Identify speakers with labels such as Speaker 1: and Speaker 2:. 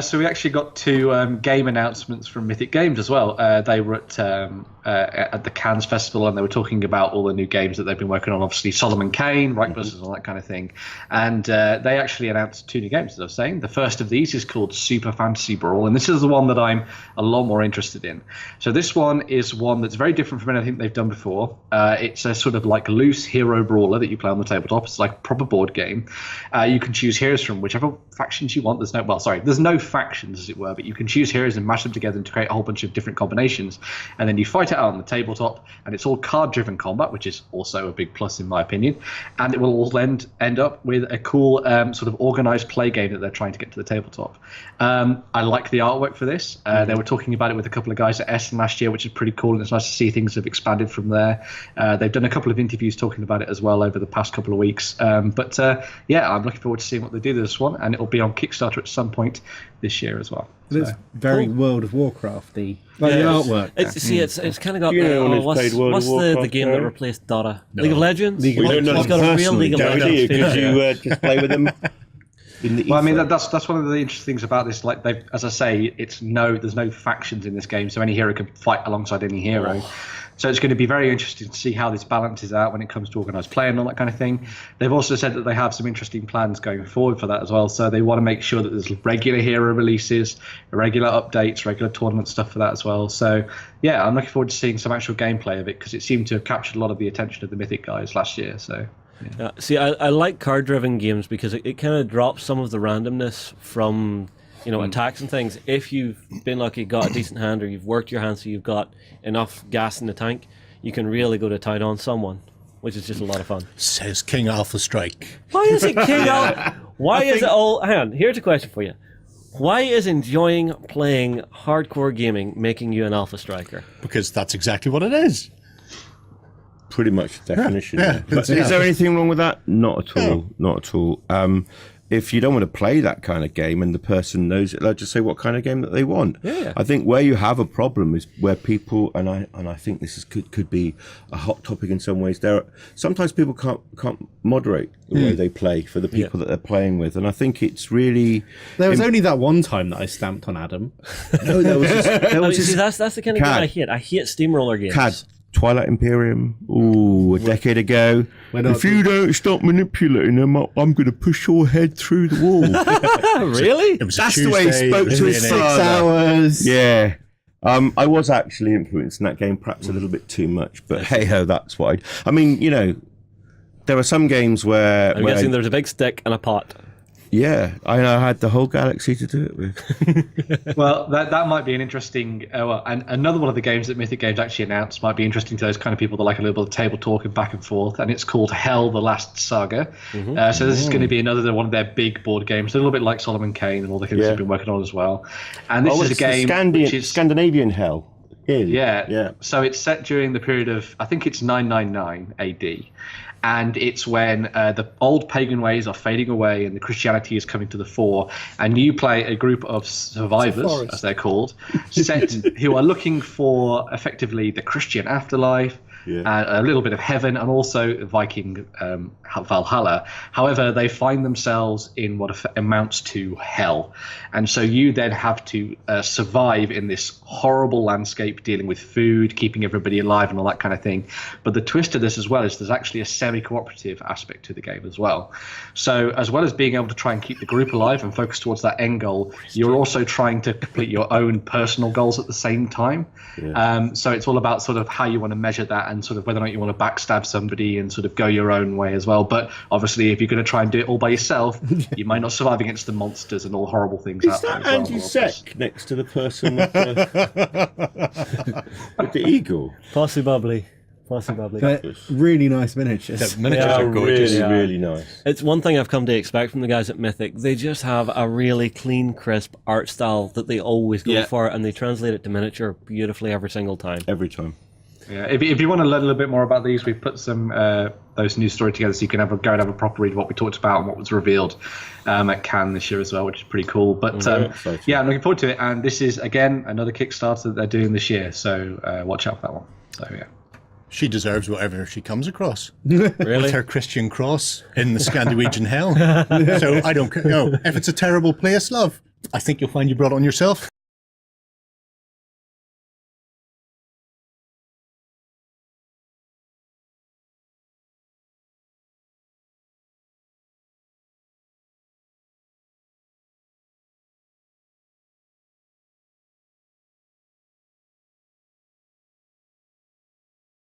Speaker 1: So we actually got two game announcements from Mythic Games as well. They were at the Cannes Festival, and they were talking about all the new games that they've been working on. Obviously, Solomon Kane, Reichbusters, all that kind of thing. And they actually announced two new games, as I was saying. The first of these is called Super Fantasy Brawl, and this is the one that I'm a lot more interested in. So this one is one that's very different from anything they've done before. It's a sort of like loose hero brawler that you play on the tabletop. It's like a proper board game. You can choose heroes from whichever factions you want. There's no factions, as it were, but you can choose heroes and mash them together to create a whole bunch of different combinations, and then you fight it out on the tabletop, and it's all card-driven combat, which is also a big plus in my opinion, and it will all end up with a cool sort of organized play game that they're trying to get to the tabletop. I like the artwork for this. They were talking about it with a couple of guys at Essen last year, which is pretty cool, and it's nice to see things have expanded from there. They've done a couple of interviews talking about it as well over the past couple of weeks, but yeah, I'm looking forward to seeing what they do with this one, and it'll be on Kickstarter at some point this year as well.
Speaker 2: It's very World of Warcraft, the artwork.
Speaker 3: It's kind of got what's the game that replaced Dota? No. League of Legends?
Speaker 4: We don't know
Speaker 3: it's got a real League of Legends.
Speaker 4: Could you just play with them?
Speaker 1: Well, I mean that's one of the interesting things about this. Like they, as I say, there's no factions in this game, so any hero can fight alongside any hero. So it's going to be very interesting to see how this balances out when it comes to organised play and all that kind of thing. They've also said that they have some interesting plans going forward for that as well. So they want to make sure that there's regular hero releases, regular updates, regular tournament stuff for that as well. So yeah, I'm looking forward to seeing some actual gameplay of it, because it seemed to have captured a lot of the attention of the Mythic guys last year. So.
Speaker 3: Yeah. See, I like card-driven games because it kind of drops some of the randomness from attacks and things. If you've been lucky, got a decent hand, or you've worked your hand so you've got enough gas in the tank, you can really go to town on someone, which is just a lot of fun.
Speaker 5: Says King Alpha Strike.
Speaker 3: Why is it King Alpha? Why is it all... Hang on, here's a question for you. Why is enjoying playing hardcore gaming making you an Alpha Striker?
Speaker 5: Because that's exactly what it is.
Speaker 4: Pretty much the definition. Yeah. But is there anything wrong with that? Not at all. No. Not at all. If you don't want to play that kind of game and the person knows it, they'll just say what kind of game that they want.
Speaker 3: Yeah.
Speaker 4: I think where you have a problem is where people, and I think this could be a hot topic in some ways. Sometimes people can't moderate the way they play for the people that they're playing with, and I think it's really.
Speaker 2: There was only that one time that I stamped on Adam.
Speaker 4: No, there was
Speaker 3: that's the kind of game I hate. I hate steamroller games.
Speaker 4: CAD. Twilight Imperium, a decade ago. If you don't stop manipulating them, I'm going to push your head through the wall.
Speaker 3: Really?
Speaker 4: That's the way he spoke to his 6 hours. Yeah. I was actually influenced in that game, perhaps a little bit too much, but hey-ho, that's what I mean, there are some games where...
Speaker 3: I'm guessing there's a big stick and a pot.
Speaker 4: Yeah, I had the whole galaxy to do it with.
Speaker 1: Well, that might be an interesting... and another one of the games that Mythic Games actually announced might be interesting to those kind of people that like a little bit of table talk and back and forth, and it's called Hell, the Last Saga. So this is going to be another one of their big board games, a little bit like Solomon Kane and all the things they've been working on as well. And this is a game which is...
Speaker 4: Scandinavian Hell.
Speaker 1: Yeah. So it's set during the period of, I think it's 999 AD. And it's when the old pagan ways are fading away and the Christianity is coming to the fore, and you play a group of survivors, as they're called, who are looking for effectively the Christian afterlife, a little bit of heaven, and also Viking Valhalla. However, they find themselves in what amounts to hell. And so you then have to survive in this horrible landscape, dealing with food, keeping everybody alive and all that kind of thing. But the twist to this as well is there's actually a semi-cooperative aspect to the game as well. So as well as being able to try and keep the group alive and focus towards that end goal, you're also trying to complete your own personal goals at the same time. So it's all about sort of how you want to measure that and sort of whether or not you want to backstab somebody and sort of go your own way as well. But obviously, if you're going to try and do it all by yourself, you might not survive against the monsters and all horrible things.
Speaker 4: Is that anti-sec next to the person with the eagle?
Speaker 3: Possibly.
Speaker 2: But really nice miniatures.
Speaker 5: The miniatures are gorgeous.
Speaker 4: Really nice.
Speaker 3: It's one thing I've come to expect from the guys at Mythic. They just have a really clean, crisp art style that they always go for, and they translate it to miniature beautifully every single time.
Speaker 4: Every time.
Speaker 1: Yeah, if you want to learn a little bit more about these, we've put some those news stories together so you can go and have a proper read of what we talked about and what was revealed at Cannes this year as well, which is pretty cool. But I'm looking forward to it. And this is, again, another Kickstarter that they're doing this year, so watch out for that one. So, yeah.
Speaker 5: She deserves whatever she comes across.
Speaker 3: Really?
Speaker 5: With her Christian cross in the Scandinavian hell. So I don't care. No, if it's a terrible place, love, I think you'll find you brought it on yourself.